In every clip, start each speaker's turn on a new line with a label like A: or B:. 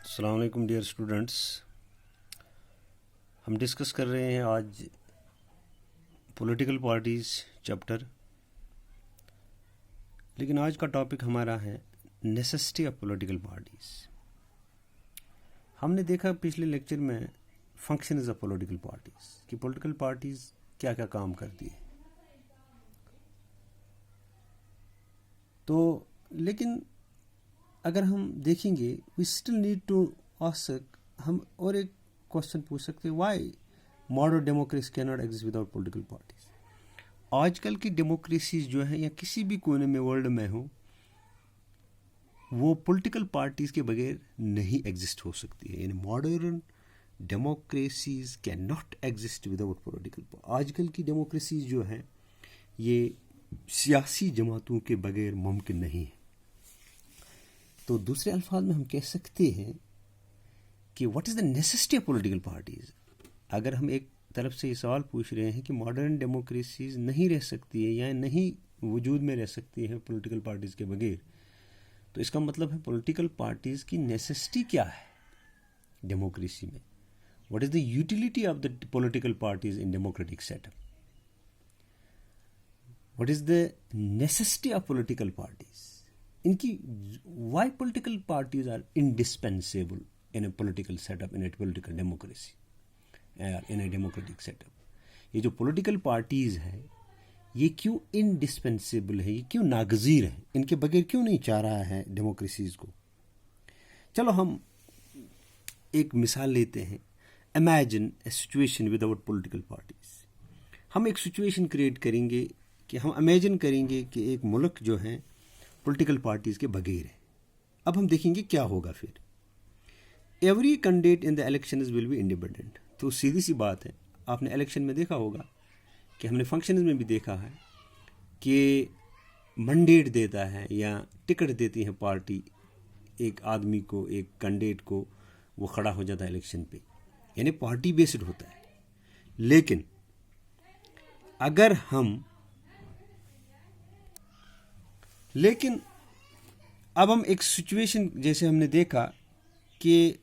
A: अस्सलाम वालेकुम dear students. हम डिस्कस कर रहे हैं आज पॉलिटिकल पार्टीज़ चैप्टर, लेकिन आज का टॉपिक हमारा है नेसेसिटी ऑफ पॉलिटिकल पार्टीज़। हमने देखा पिछले लेक्चर में फंक्शंस ऑफ पॉलिटिकल पार्टीज़ कि पॉलिटिकल पार्टीज़ क्या क्या काम करती है। तो लेकिन अगर हम देखेंगे we still need to ask, हम और एक क्वेश्चन पूछ सकते हैं, why modern democracy can not exist without political parties. आजकल की डेमोक्रेसीज जो है या किसी भी कोने में वर्ल्ड में हो, वो पॉलिटिकल पार्टीज के बगैर नहीं एग्जिस्ट हो सकती है। यानी modern democracies can not exist without political. आजकल की डेमोक्रेसीज जो है ये सियासी जमातों के बगैर मुमकिन नहीं है। तो दूसरे अल्फाज में हम कह सकते हैं कि what is the necessity of political parties. अगर हम एक तरफ से ये सवाल पूछ रहे हैं कि मॉडर्न डेमोक्रेसीज नहीं रह सकती है या नहीं वजूद में रह सकती है पॉलिटिकल पार्टीज़ के बगैर, तो इसका मतलब है पॉलिटिकल पार्टीज़ की नेसेसिटी क्या है डेमोक्रेसी में। What is the utility of the political parties in democratic setup. What is the necessity of political parties, इनकी why political parties are indispensable in a political setup, in a political democracy, in a democratic setup. ये जो political parties है ये क्यों indispensable है, ये क्यों नागजीर है, इनके बगैर क्यों नहीं चाह रहा है डेमोक्रेसीज को। चलो हम एक मिसाल लेते हैं। इमेजिन ए सिचुएशन विदाउट पॉलिटिकल पार्टीज। हम एक सिचुएशन क्रिएट करेंगे कि हम इमेजिन करेंगे कि एक मुल्क जो है पॉलिटिकल पार्टीज के बगैर है। अब हम देखेंगे क्या होगा फिर। Every candidate in the election will be independent. तो सीधी सी बात है, आपने इलेक्शन में देखा होगा कि हमने फंक्शंस में भी देखा है कि मैंडेट देता है या टिकट देती है पार्टी एक आदमी को, एक कैंडिडेट को, वो खड़ा हो जाता है इलेक्शन पे, यानी पार्टी बेस्ड होता है। लेकिन अब हम एक सिचुएशन जैसे हमने देखा कि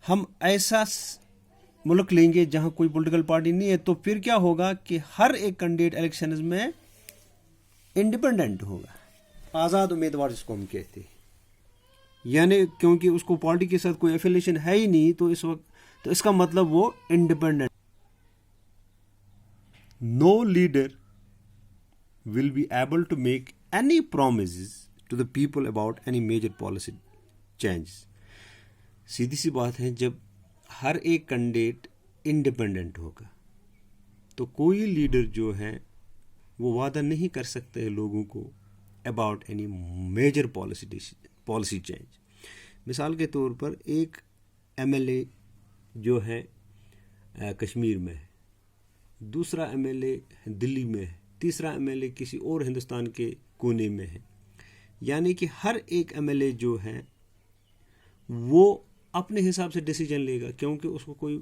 A: हम ऐसा मुल्क लेंगे जहां कोई पॉलिटिकल पार्टी नहीं है, तो फिर क्या होगा कि हर एक कैंडिडेट इलेक्शंस में इंडिपेंडेंट होगा, आज़ाद उम्मीदवार जिसको हम कहते हैं। यानी क्योंकि उसको पार्टी के साथ कोई एफिलिएशन है ही नहीं, तो इस वक्त तो इसका मतलब वो independent. No leader will be able to make any promises to the people about any major policy changes। सीधी सी बात है, जब हर एक कैंडिडेट इंडिपेंडेंट होगा तो कोई लीडर जो है वो वादा नहीं कर सकते हैं लोगों को about any major policy change. मिसाल के तौर पर एक एमएलए जो है कश्मीर में है, दूसरा एमएलए दिल्ली में है, तीसरा एमएलए किसी और हिंदुस्तान के कोने में है। यानी कि हर एक एमएलए जो है वो अपने हिसाब से डिसीजन लेगा, क्योंकि उसको कोई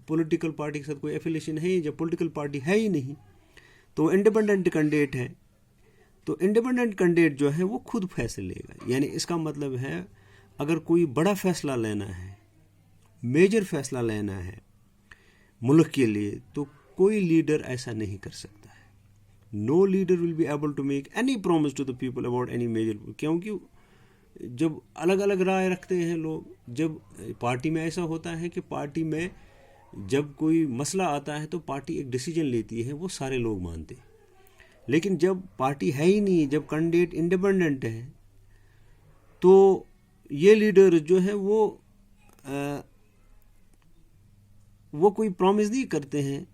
A: पॉलिटिकल पार्टी के साथ कोई एफिलिएशन है ही, जब पॉलिटिकल पार्टी है ही नहीं तो इंडिपेंडेंट कैंडिडेट है, तो इंडिपेंडेंट कैंडिडेट जो है वो खुद फैसले लेगा। यानी इसका मतलब है अगर कोई बड़ा फैसला लेना है, मेजर फैसला लेना है मुल्क के लिए, तो कोई लीडर ऐसा नहीं कर सकता। No leader will be able to make any promise to the people about any major, क्योंकि जब अलग अलग राय रखते हैं लोग, जब पार्टी में ऐसा होता है कि पार्टी में जब कोई मसला आता है तो पार्टी एक डिसीजन लेती है, वो सारे लोग मानते हैं। लेकिन जब पार्टी है ही नहीं, जब कैंडिडेट इंडिपेंडेंट है, तो ये लीडर जो है वो कोई प्रॉमिस नहीं करते हैं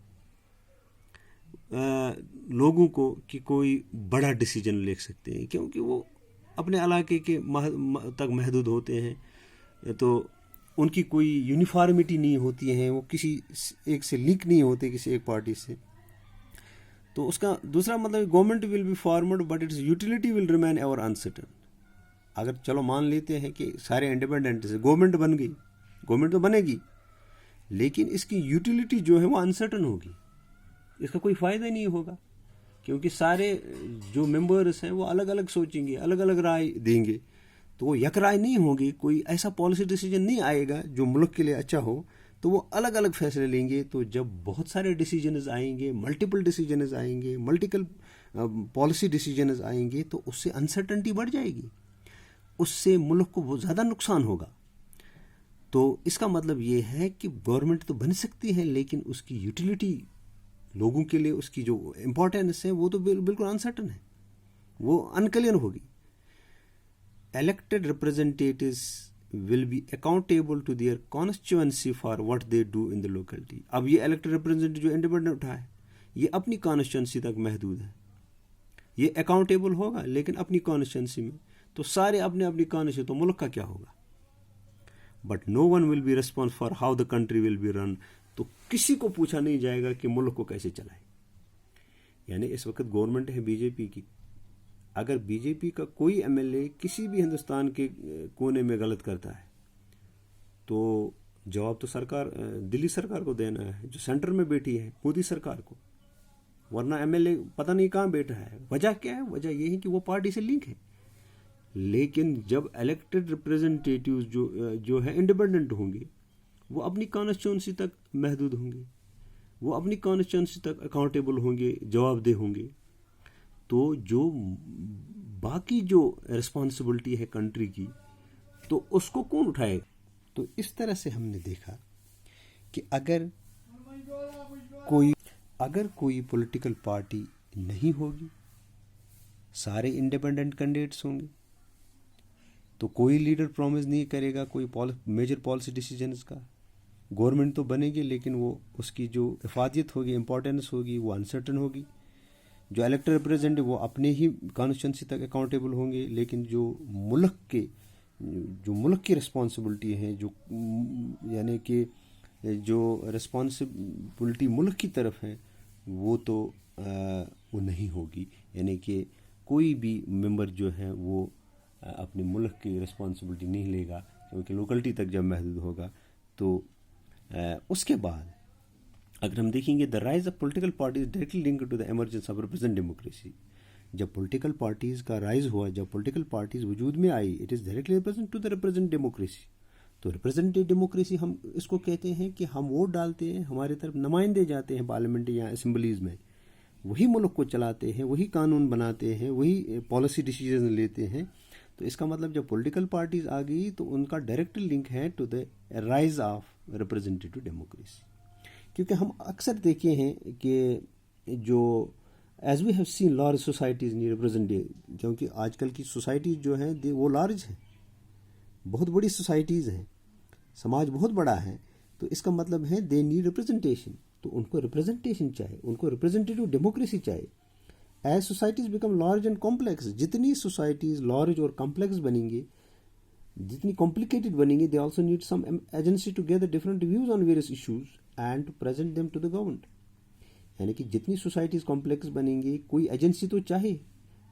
A: लोगों को कि कोई बड़ा डिसीजन ले सकते हैं, क्योंकि वो अपने इलाके के तक महदूद होते हैं, तो उनकी कोई यूनिफॉर्मिटी नहीं होती है, वो किसी एक से लिंक नहीं होते किसी एक पार्टी से। तो उसका दूसरा मतलब government will be formed but it's utility will remain ever uncertain. अगर चलो मान लेते हैं कि सारे इंडिपेंडेंट से गवर्नमेंट बन गई, गवर्नमेंट तो बनेगी, लेकिन इसकी यूटिलिटी जो है वो अनसर्टेन होगी, इसका कोई फ़ायदा नहीं होगा, क्योंकि सारे जो मेंबर्स हैं वो अलग अलग सोचेंगे, अलग अलग राय देंगे। तो वो यकराय नहीं होंगे, कोई ऐसा पॉलिसी डिसीजन नहीं आएगा जो मुल्क के लिए अच्छा हो, तो वो अलग अलग फैसले लेंगे। तो जब बहुत सारे डिसीजन आएंगे, मल्टीपल डिसीजन आएंगे, मल्टीपल पॉलिसी डिसीजन आएंगे, तो उससे अनसर्टनिटी बढ़ जाएगी, उससे मुल्क को बहुत ज़्यादा नुकसान होगा। तो इसका मतलब ये है कि गवर्नमेंट तो बन सकती है, लेकिन उसकी यूटिलिटी लोगों के लिए, उसकी जो इम्पोर्टेंस है वो तो बिल्कुल अनसर्टन है, वो अनक्लियर होगी। Elected representatives will be accountable to their constituency for what they do in the locality. अब ये elected representative जो इंडिपेंडेंट उठा है, ये अपनी कॉन्स्टिट्यूंसी तक महदूद है, ये अकाउंटेबल होगा लेकिन अपनी कॉन्स्टिट्यूंसी में। तो सारे अपने अपनी कॉन्स्टिट्यूंसी, तो मुल्क का क्या होगा? But no one will be response for how the country will be run. तो किसी को पूछा नहीं जाएगा कि मुल्क को कैसे चलाए। यानी इस वक्त गवर्नमेंट है बीजेपी की, अगर बीजेपी का कोई एमएलए किसी भी हिंदुस्तान के कोने में गलत करता है तो जवाब तो सरकार, दिल्ली सरकार को देना है जो सेंटर में बैठी है, मोदी सरकार को, वरना एमएलए पता नहीं कहाँ बैठा है। वजह क्या है? वजह यह है कि वो पार्टी से लिंक है। लेकिन जब इलेक्टेड रिप्रेजेंटेटिव्स जो है इंडिपेंडेंट होंगे, वो अपनी कॉन्स्टिट्यूंसी तक महदूद होंगे, वो अपनी कॉन्स्टिट्यूंसी तक अकाउंटेबल होंगे, जवाबदेह होंगे। तो जो बाकी जो रिस्पॉन्सिबिलिटी है कंट्री की, तो उसको कौन उठाएगा? तो इस तरह से हमने देखा कि अगर कोई पॉलिटिकल पार्टी नहीं होगी, सारे इंडिपेंडेंट कैंडिडेट्स होंगे, तो कोई लीडर प्रॉमिस नहीं करेगा कोई मेजर पॉलिसी डिसीजंस का। गवर्नमेंट तो बनेगी लेकिन वो उसकी जो इफादियत होगी, इम्पोर्टेंस होगी, वो अनसर्टन होगी। जो इलेक्टेड रिप्रेजेंटेटिव वो अपने ही कॉन्स्टिट्यूंसी तक अकाउंटेबल होंगे, लेकिन जो मुल्क की रिस्पॉन्सिबिलिटी है, जो यानी कि जो रिस्पॉन्सिबिलिटी मुल्क की तरफ है, वो नहीं होगी। यानी कि कोई भी मेंबर जो है वो अपने मुल्क की रिस्पॉन्सिबिलिटी नहीं लेगा, क्योंकि लोकलिटी तक जब महदूद होगा। तो उसके बाद अगर हम देखेंगे, the rise of political parties directly linked to the emergence of representative democracy. जब पॉलिटिकल पार्टीज का राइज हुआ, जब पॉलिटिकल पार्टीज वजूद में आई, it is directly represent to the representative democracy. तो रिप्रेजेंटेटिव डेमोक्रेसी हम इसको कहते हैं कि हम वोट डालते हैं, हमारे तरफ नुमाइंदे जाते हैं पार्लियामेंट या असम्बलीज में, वही मुल्क को चलाते हैं, वही कानून बनाते हैं, वही पॉलिसी डिसीजन लेते हैं। तो इसका मतलब जब पॉलिटिकल पार्टीज आ गई तो उनका डायरेक्ट लिंक है to the rise of representative democracy. क्योंकि हम अक्सर देखे हैं कि जो as we have seen large societies need representative, क्योंकि आजकल की सोसाइटीज़ जो हैं वो लार्ज हैं, बहुत बड़ी सोसाइटीज़ हैं, समाज बहुत बड़ा है। तो इसका मतलब है दे नीड रिप्रेजेंटेशन। तो उनको रिप्रेजेंटेशन चाहिए, उनको रिप्रेजेंटेटिव डेमोक्रेसी चाहिए। As societies become large and complex, जितनी सोसाइटीज़ लार्ज और कॉम्प्लेक्स बनेंगी, जितनी कॉम्प्लिकेटेड बनेंगी, they also need some agency to gather different views on various issues and to present them to the government. यानी कि जितनी societies complex बनेंगी, कोई एजेंसी तो चाहे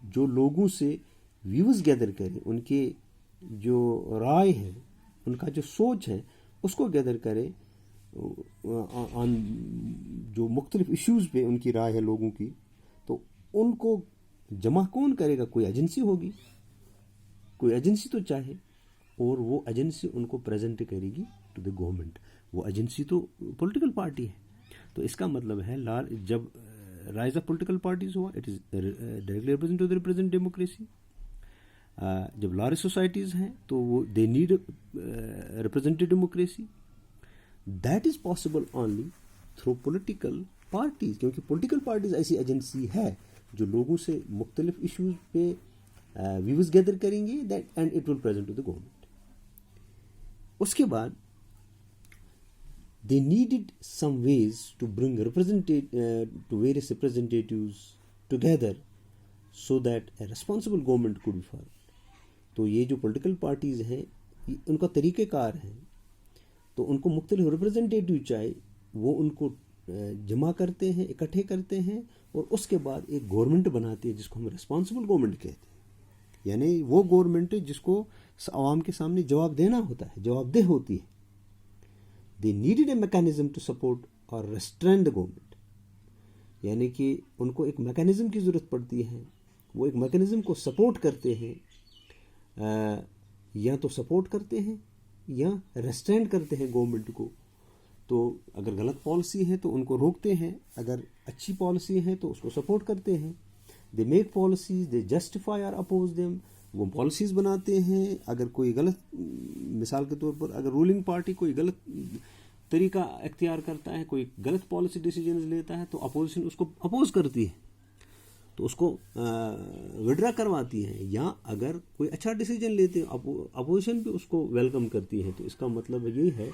A: जो लोगों से व्यूज़ गैदर करे, उनके जो राय है, उनका जो सोच है, उसको गैदर करे ऑन जो मुख्तलिफ इश्यूज़ पे उनकी राय है लोगों की। तो उनको जमा कौन करेगा? कोई एजेंसी होगी, कोई एजेंसी तो चाहे, और वो एजेंसी उनको प्रेजेंट करेगी टू द गवर्नमेंट। वो एजेंसी तो पॉलिटिकल पार्टी है। तो इसका मतलब है जब राइज ऑफ पॉलिटिकल पार्टीज हुआ, it is directly represent to the represent democracy. जब लार्ज सोसाइटीज़ हैं तो वो they need representative democracy. That is possible only through political parties, क्योंकि पॉलिटिकल पार्टीज ऐसी एजेंसी है जो लोगों से मुख्तलिफ इशूज़ पे व्यूज़ गैदर करेंगे, that and it will present to the government. उसके बाद they needed some ways to bring to various representatives together so that a responsible government could be formed. तो ये जो political parties हैं, उनका तरीक़ेकार है। तो उनको मुख्तलिफ रिप्रेजेंटेटिव चाहिए, वो उनको जमा करते हैं, इकट्ठे करते हैं, और उसके बाद एक गवर्नमेंट बनाते हैं जिसको हम रिस्पॉन्सिबल गवर्नमेंट कहते हैं। यानी वो गवर्नमेंट जिसको आवाम के सामने जवाब देना होता है, जवाबदेह होती है। They needed a mechanism to support or restrain the government. यानी कि उनको एक मैकेनिज्म की ज़रूरत पड़ती है, वो एक मैकेनिज्म को सपोर्ट करते हैं या तो सपोर्ट करते हैं या रेस्ट्रेंट करते हैं गवर्नमेंट को। तो अगर गलत पॉलिसी है तो उनको रोकते हैं, अगर अच्छी पॉलिसी है तो उसको सपोर्ट करते हैं। They make policies, they justify और अपोज देम। वो पॉलिसीज बनाते हैं। अगर कोई गलत, मिसाल के तौर पर अगर रूलिंग पार्टी कोई गलत तरीका अख्तियार करता है, कोई गलत पॉलिसी डिसीजन लेता है, तो अपोजिशन उसको अपोज करती है, तो उसको विड्रा करवाती है। या अगर कोई अच्छा डिसीजन लेते हैं, अपोजिशन भी उसको वेलकम करती है। तो इसका मतलब यही है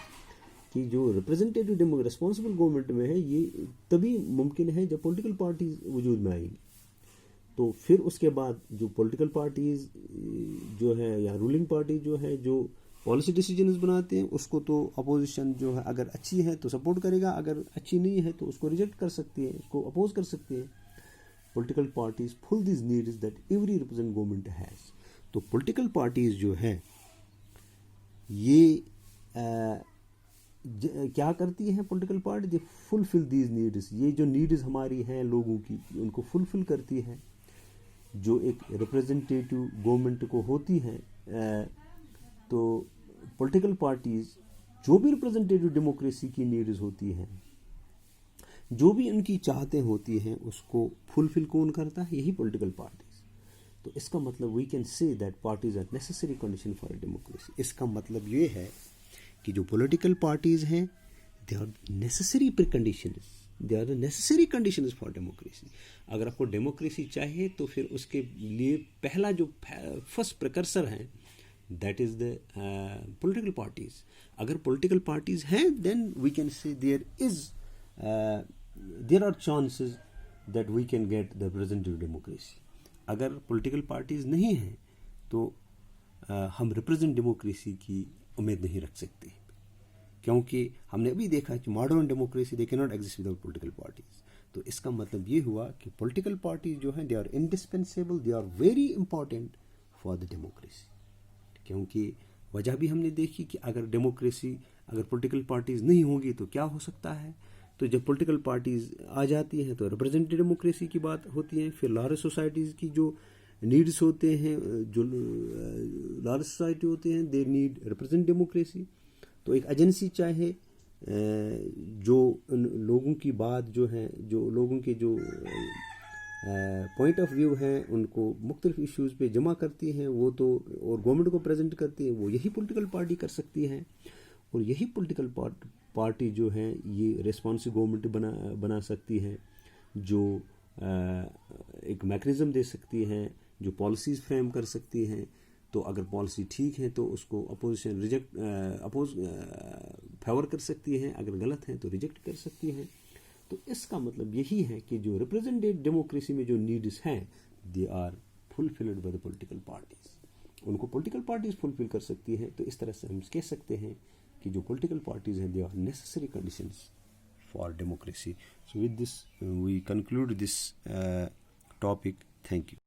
A: कि जो रिप्रेजेंटेटिव डेमोक्रेसी रिस्पॉन्सिबल गवर्नमेंट में है, ये तभी मुमकिन है जब पॉलिटिकल पार्टीज वजूद में आएंगी। तो फिर उसके बाद जो पॉलिटिकल पार्टीज जो है या रूलिंग पार्टी जो है, जो पॉलिसी डिसीजंस बनाते हैं, उसको तो अपोजिशन जो है अगर अच्छी है तो सपोर्ट करेगा, अगर अच्छी नहीं है तो उसको रिजेक्ट कर सकती है, उसको अपोज कर सकती है। Political parties full this needs that every represent government has. तो पॉलिटिकल पार्टीज जो है ये क्या करती हैं political party? They fulfil these needs. ये जो नीड्स हमारी हैं लोगों की, उनको फुलफिल करती है, जो एक रिप्रेजेंटेटिव गवर्नमेंट को होती है। तो पॉलिटिकल पार्टीज जो भी रिप्रेजेंटेटिव डेमोक्रेसी की नीड्स होती हैं, जो भी उनकी चाहतें होती हैं, उसको फुलफिल कौन करता है? यही पॉलिटिकल पार्टीज। तो इसका मतलब we can say that parties are necessary condition for democracy. इसका मतलब ये है कि जो पॉलिटिकल पार्टीज हैं, they are necessary preconditions, they are the necessary conditions for democracy. अगर आपको डेमोक्रेसी चाहिए तो फिर उसके लिए पहला जो फर्स्ट प्रिकर्सर है, that is the political parties. अगर पॉलिटिकल पार्टीज हैं, then we can say there are chances that we can get the representative democracy. अगर पॉलिटिकल पार्टीज नहीं हैं तो हम रिप्रेजेंट डेमोक्रेसी की उम्मीद नहीं रख सकते, क्योंकि हमने अभी देखा कि modern democracy they can not exist without political parties. तो इसका मतलब ये हुआ कि पॉलिटिकल पार्टीज जो हैं, they are indispensable, they are very important for the democracy. क्योंकि वजह भी हमने देखी कि अगर पॉलिटिकल पार्टीज नहीं होंगी तो क्या हो सकता है। तो जब पॉलिटिकल पार्टीज आ जाती हैं तो रिप्रेजेंटेटिव डेमोक्रेसी की बात होती है। फिर लॉयर सोसाइटीज़ की जो नीड्स होते हैं, जो लॉयर सोसाइटी होते हैं, दे नीड रिप्रेजेंट डेमोक्रेसी। तो एक एजेंसी चाहे जो उन लोगों की बात जो है, जो लोगों के जो पॉइंट ऑफ व्यू हैं, उनको मुख्तलिफ इश्यूज़ पे जमा करती हैं, वो तो और गवर्नमेंट को प्रेजेंट करती है, वो यही पॉलिटिकल पार्टी कर सकती है। और यही पॉलिटिकल पार्टी जो है ये रिस्पॉन्सिव गवर्नमेंट बना सकती है, जो एक मैकेनिज्म दे सकती है, जो पॉलिसीज़ फ्रेम कर सकती हैं। तो अगर पॉलिसी ठीक है तो उसको अपोजिशन फेवर कर सकती है, अगर गलत है तो रिजेक्ट कर सकती है। तो इसका मतलब यही है कि जो रिप्रेजेंटेटिव डेमोक्रेसी में जो नीड्स हैं, they are fulfilled by the political parties. उनको पॉलिटिकल पार्टीज फुलफिल कर सकती हैं। तो इस तरह से हम कह सकते हैं कि जो पॉलिटिकल पार्टीज हैं, they are necessary conditions for democracy. So with this we conclude this topic. Thank you.